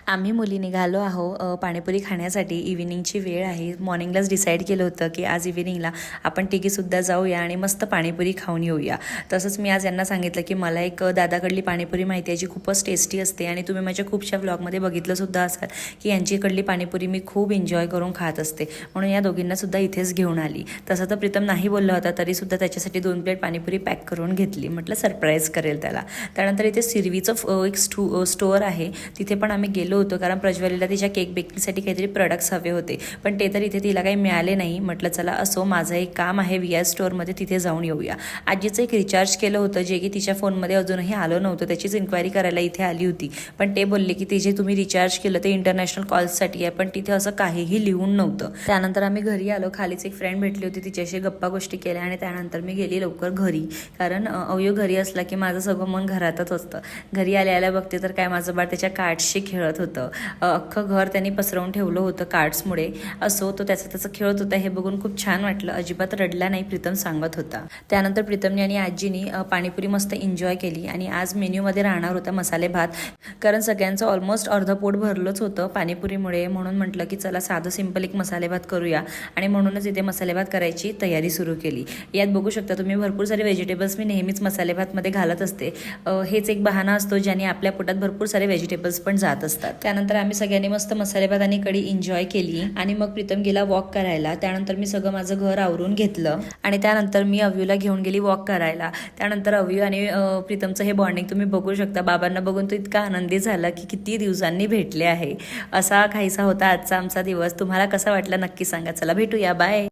आम्ही मुली निघालो आहो पाणीपुरी खाण्यासाठी. इव्हिनिंगची वेळ आहे. मॉर्निंगलाच डिसाईड केलं होतं की आज इव्हिनिंगला आपण तिघीसुद्धा जाऊया आणि मस्त पाणीपुरी खाऊन येऊया. तसंच मी आज यांना सांगितलं की मला एक दादाकडली पाणीपुरी माहिती आहे जी खूपच टेस्टी असते आणि तुम्ही माझ्या खूपशा व्लॉगमध्ये बघितलंसुद्धा असाल की यांच्याकडली पाणीपुरी मी खूप एन्जॉय करून खात असते. म्हणून या दोघींनासुद्धा इथेच घेऊन आली. तसं तर प्रीतम नाही बोलला होता तरीसुद्धा त्याच्यासाठी 2 प्लेट पाणीपुरी पॅक करून घेतली. म्हटलं सरप्राईज करेल त्याला. त्यानंतर इथे सिरवीचं एक स्टोअर आहे, तिथे पण आम्ही गेलो होतो कारण प्रज्वलीला तिच्या केक बेकिंगसाठी काहीतरी प्रोडक्ट्स हवे होते, पण ते तर इथे तिला काही मिळाले नाही. म्हटलं चला असो, माझं एक काम आहे व्ही आर स्टोअरमध्ये, तिथे जाऊन येऊया. आजीचं एक रिचार्ज केलं होतं जे की तिच्या फोनमध्ये अजूनही आलं नव्हतं, त्याचीच इन्क्वायरी करायला इथे आली होती. पण ते बोलले की ते जे तुम्ही रिचार्ज केलं ते इंटरनॅशनल कॉल्ससाठी आहे, पण तिथे असं काहीही लिहून नव्हतं. त्यानंतर आम्ही घरी आलो. खालीच एक फ्रेंड भेटली होती, तिच्याशी गप्पा गोष्टी केल्या आणि त्यानंतर मी गेली लवकर घरी. कारण अवयव घरी असला की माझं सगळं मन घरातच असतं. घरी आल्या बघते तर काय माझं बाळ त्याच्या कार्ड्सशी खेळत होतं. अख्खं घर त्यांनी पसरवून ठेवलं होतं कार्ड्समुळे. असो तो त्याचं खेळत होता, हे बघून खूप छान वाटलं. अजिबात रडला नाही, प्रीतम सांगत होता. त्यानंतर प्रीतमने आणि आजीनी पाणीपुरी मस्त एन्जॉय केली आणि आज मेन्यूमध्ये राहणार होता मसाले भात. कारण सगळ्यांचं ऑलमोस्ट अर्ध पोट भरलंच होतं पाणीपुरीमुळे. म्हणून म्हटलं की चला साधं सिंपल एक मसाले भात करूया आणि म्हणूनच इथे मसाले भात करायची तयारी सुरू केली. यात बघू शकता तुम्ही भरपूर सारे व्हेजिटेबल्स मी नेहमीच मसाले भातमध्ये घालत असते. हेच एक बहाणा असतो ज्याने आपल्या पोटात भरपूर सारे व्हेजिटेबल्स पण जात असतात. त्यानंतर आम्ही सगळ्यांनी मस्त मसाले भात आणि कढी एन्जॉय केली आणि मग प्रीतम गेला वॉक करायला. त्यानंतर मी सगळं माझं घर आवरून घेतलं आणि त्यानंतर मी अव्यूला घेऊन गेली वॉक करायला. त्यानंतर अव्यू आणि प्रीतमचं हे बॉन्डिंग तुम्ही बघू शकता. बाबांना बघून तो इतका आनंदी झाला की किती दिवसांनी भेटले आहे. असा काहीसा होता आजचा आमचा दिवस. तुम्हाला कसा वाटला नक्की सांगा. चला भेटूया, बाय.